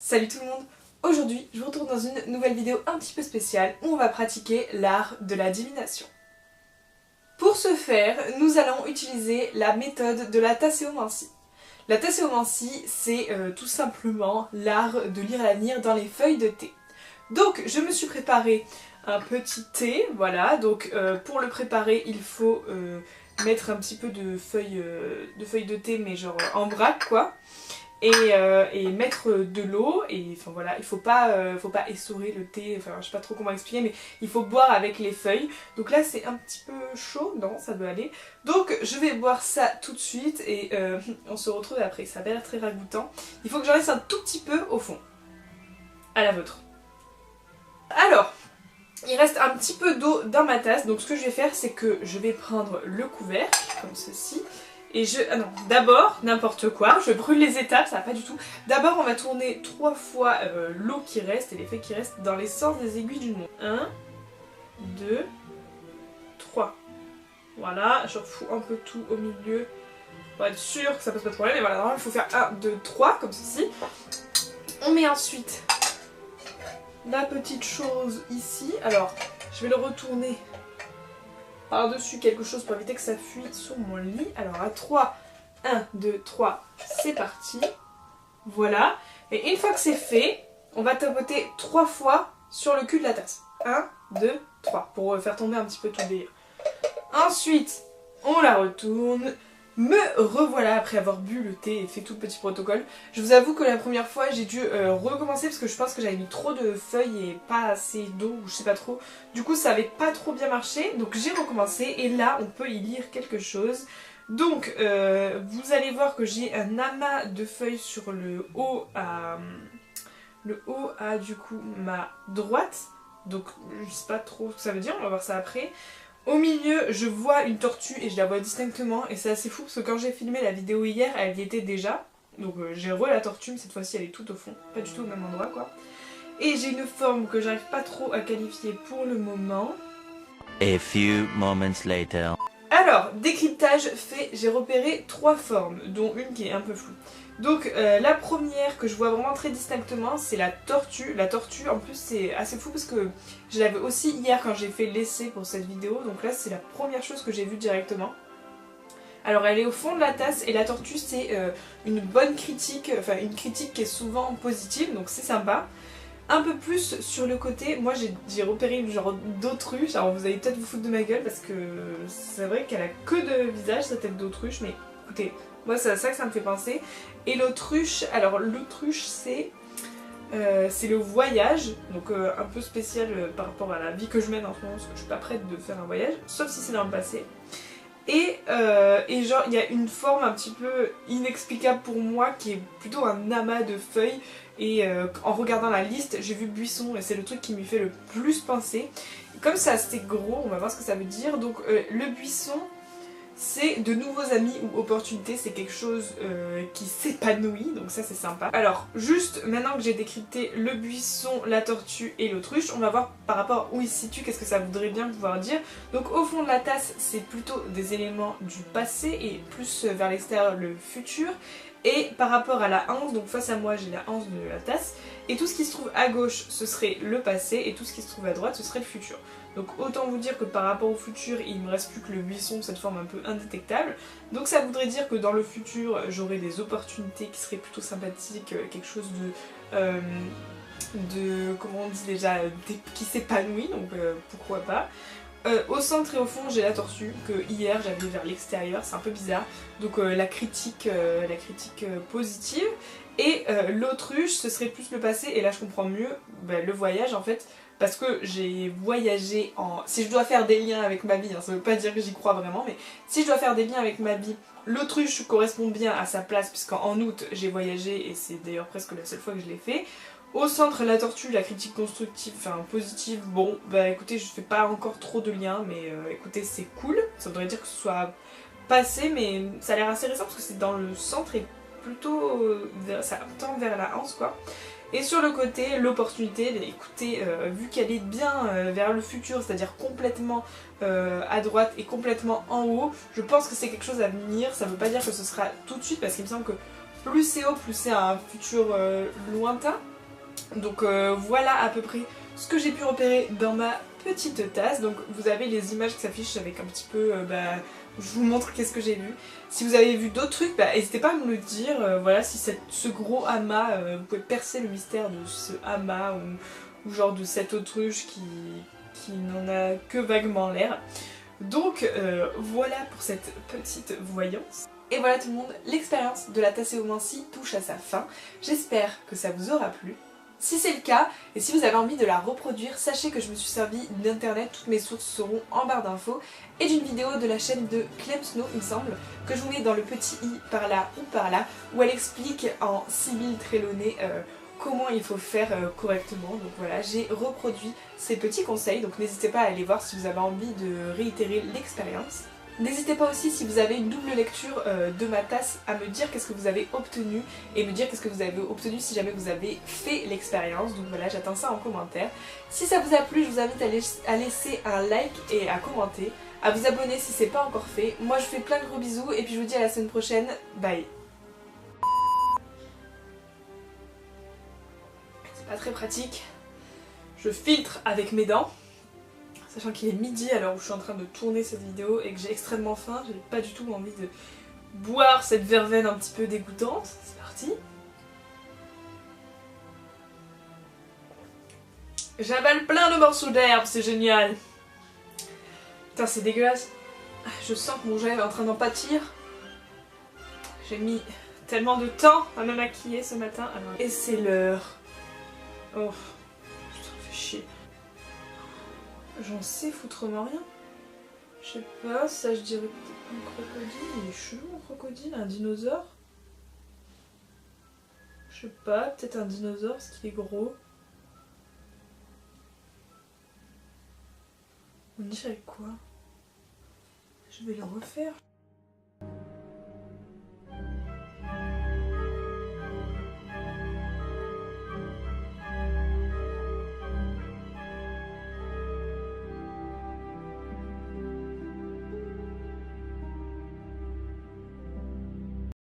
Salut tout le monde! Aujourd'hui, je vous retrouve dans une nouvelle vidéo un petit peu spéciale où on va pratiquer l'art de la divination. Pour ce faire, nous allons utiliser la méthode de la tasséomancie. La tasséomancie, c'est tout simplement l'art de lire l'avenir dans les feuilles de thé. Donc, je me suis préparé un petit thé, voilà, donc pour le préparer, il faut mettre un petit peu de feuilles de thé, mais genre en vrac quoi. Et mettre de l'eau, et enfin voilà, il faut pas essorer le thé, enfin je sais pas trop comment expliquer, mais il faut boire avec les feuilles. Donc là c'est un petit peu chaud, non ça doit aller. Donc je vais boire ça tout de suite et on se retrouve après, ça a l'air très ragoûtant. Il faut que j'en laisse un tout petit peu au fond. À la vôtre. Alors, il reste un petit peu d'eau dans ma tasse, donc ce que je vais faire c'est que je vais prendre le couvercle, comme ceci. Et ah non, d'abord, n'importe quoi, je brûle les étapes, ça va pas du tout. D'abord, on va tourner 3 fois l'eau qui reste et les feuilles qui restent dans les sens des aiguilles d'une montre. 1, 2, 3. Voilà, je refous un peu tout au milieu pour être sûr que ça pose pas de problème. Et voilà, normalement, il faut faire 1, 2, 3, comme ceci. On met ensuite la petite chose ici. Alors, je vais le retourner par-dessus quelque chose pour éviter que ça fuit sur mon lit. Alors à 3, 1, 2, 3, c'est parti. Voilà. Et une fois que c'est fait, on va tapoter 3 fois sur le cul de la tasse. 1, 2, 3, pour faire tomber un petit peu tout le délire. Ensuite, on la retourne. Me revoilà après avoir bu le thé et fait tout le petit protocole. Je vous avoue que la première fois j'ai dû recommencer parce que je pense que j'avais mis trop de feuilles et pas assez d'eau ou je sais pas trop. Du coup ça avait pas trop bien marché, donc j'ai recommencé et là on peut y lire quelque chose. Donc vous allez voir que j'ai un amas de feuilles sur le haut à du coup ma droite. Donc je sais pas trop ce que ça veut dire, on va voir ça après. Au milieu, je vois une tortue et je la vois distinctement et c'est assez fou parce que quand j'ai filmé la vidéo hier, elle y était déjà. Donc j'ai la tortue, mais cette fois-ci elle est tout au fond, pas du tout au même endroit quoi. Et j'ai une forme que j'arrive pas trop à qualifier pour le moment. A few moments later. Alors, décryptage fait, j'ai repéré 3 formes, dont une qui est un peu floue. Donc la première que je vois vraiment très distinctement, c'est la tortue. La tortue, en plus, c'est assez fou parce que je l'avais aussi hier quand j'ai fait l'essai pour cette vidéo. Donc là, c'est la première chose que j'ai vue directement. Alors elle est au fond de la tasse et la tortue, c'est une bonne critique, enfin une critique qui est souvent positive, donc c'est sympa. Un peu plus sur le côté, moi j'ai repéré une genre d'autruche, alors vous allez peut-être vous foutre de ma gueule parce que c'est vrai qu'elle a que de visage sa tête d'autruche, mais écoutez, moi c'est à ça que ça me fait penser. Et l'autruche, alors l'autruche c'est le voyage, donc un peu spécial par rapport à la vie que je mène en ce moment, parce que je suis pas prête de faire un voyage, sauf si c'est dans le passé. Et genre il y a une forme un petit peu inexplicable pour moi qui est plutôt un amas de feuilles et en regardant la liste j'ai vu buisson et c'est le truc qui m'y fait le plus penser. Comme c'est assez gros, on va voir ce que ça veut dire. Donc le buisson c'est de nouveaux amis ou opportunités, c'est quelque chose qui s'épanouit, donc ça c'est sympa. Alors juste maintenant que j'ai décrypté le buisson, la tortue et l'autruche, on va voir par rapport où il se situe, qu'est-ce que ça voudrait bien pouvoir dire. Donc au fond de la tasse c'est plutôt des éléments du passé et plus vers l'extérieur le futur. Et par rapport à la anse, donc face à moi j'ai la anse de la tasse, et tout ce qui se trouve à gauche ce serait le passé et tout ce qui se trouve à droite ce serait le futur. Donc autant vous dire que par rapport au futur il me reste plus que le buisson, cette forme un peu indétectable. Donc ça voudrait dire que dans le futur j'aurai des opportunités qui seraient plutôt sympathiques, quelque chose comment on dit déjà, qui s'épanouit, donc pourquoi pas. Au centre et au fond j'ai la tortue que hier j'avais vers l'extérieur, c'est un peu bizarre, donc la critique positive. Et l'autruche ce serait plus le passé et là je comprends mieux le voyage en fait, parce que j'ai voyagé en... Si je dois faire des liens avec ma vie, hein, ça veut pas dire que j'y crois vraiment, mais si je dois faire des liens avec ma vie, l'autruche correspond bien à sa place puisqu'en août j'ai voyagé et c'est d'ailleurs presque la seule fois que je l'ai fait. Au centre, la tortue, la critique constructive, enfin positive, bon, bah écoutez, je fais pas encore trop de liens, mais écoutez, c'est cool. Ça voudrait dire que ce soit passé, mais ça a l'air assez récent parce que c'est dans le centre et plutôt, ça tend vers la anse quoi. Et sur le côté, l'opportunité, écoutez, vu qu'elle est bien vers le futur, c'est-à-dire complètement à droite et complètement en haut, je pense que c'est quelque chose à venir. Ça veut pas dire que ce sera tout de suite parce qu'il me semble que plus c'est haut, plus c'est un futur lointain. Donc voilà à peu près ce que j'ai pu repérer dans ma petite tasse. Donc vous avez les images qui s'affichent avec un petit peu, je vous montre qu'est-ce que j'ai vu. Si vous avez vu d'autres trucs, n'hésitez pas à me le dire. Voilà, si ce gros amas, vous pouvez percer le mystère de ce amas ou genre de cette autruche qui n'en a que vaguement l'air. Donc voilà pour cette petite voyance. Et voilà tout le monde, l'expérience de la Tasséo Mancy touche à sa fin. J'espère que ça vous aura plu. Si c'est le cas, et si vous avez envie de la reproduire, sachez que je me suis servi d'internet, toutes mes sources seront en barre d'infos, et d'une vidéo de la chaîne de Clem Snow, il me semble, que je vous mets dans le petit i par là ou par là, où elle explique en Sibylle Trelawney comment il faut faire correctement. Donc voilà, j'ai reproduit ces petits conseils, donc n'hésitez pas à aller voir si vous avez envie de réitérer l'expérience. N'hésitez pas aussi, si vous avez une double lecture de ma tasse, à me dire qu'est-ce que vous avez obtenu et me dire qu'est-ce que vous avez obtenu si jamais vous avez fait l'expérience. Donc voilà, j'attends ça en commentaire. Si ça vous a plu, je vous invite à laisser un like et à commenter, à vous abonner si c'est pas encore fait. Moi je vous fais plein de gros bisous et puis je vous dis à la semaine prochaine. Bye. C'est pas très pratique. Je filtre avec mes dents. Sachant qu'il est midi à l'heure où je suis en train de tourner cette vidéo et que j'ai extrêmement faim, j'ai pas du tout envie de boire cette verveine un petit peu dégoûtante. C'est parti. J'avale plein de morceaux d'herbe, c'est génial. Putain, c'est dégueulasse. Je sens que mon gel est en train d'en pâtir. J'ai mis tellement de temps à me maquiller ce matin. Alors... Et c'est l'heure. Oh, putain, ça fait chier. J'en sais foutrement rien. Je sais pas, ça je dirais peut-être un crocodile. Il est chelou un crocodile, un dinosaure. Je sais pas, peut-être un dinosaure parce qu'il est gros. On dirait quoi? Je vais le refaire.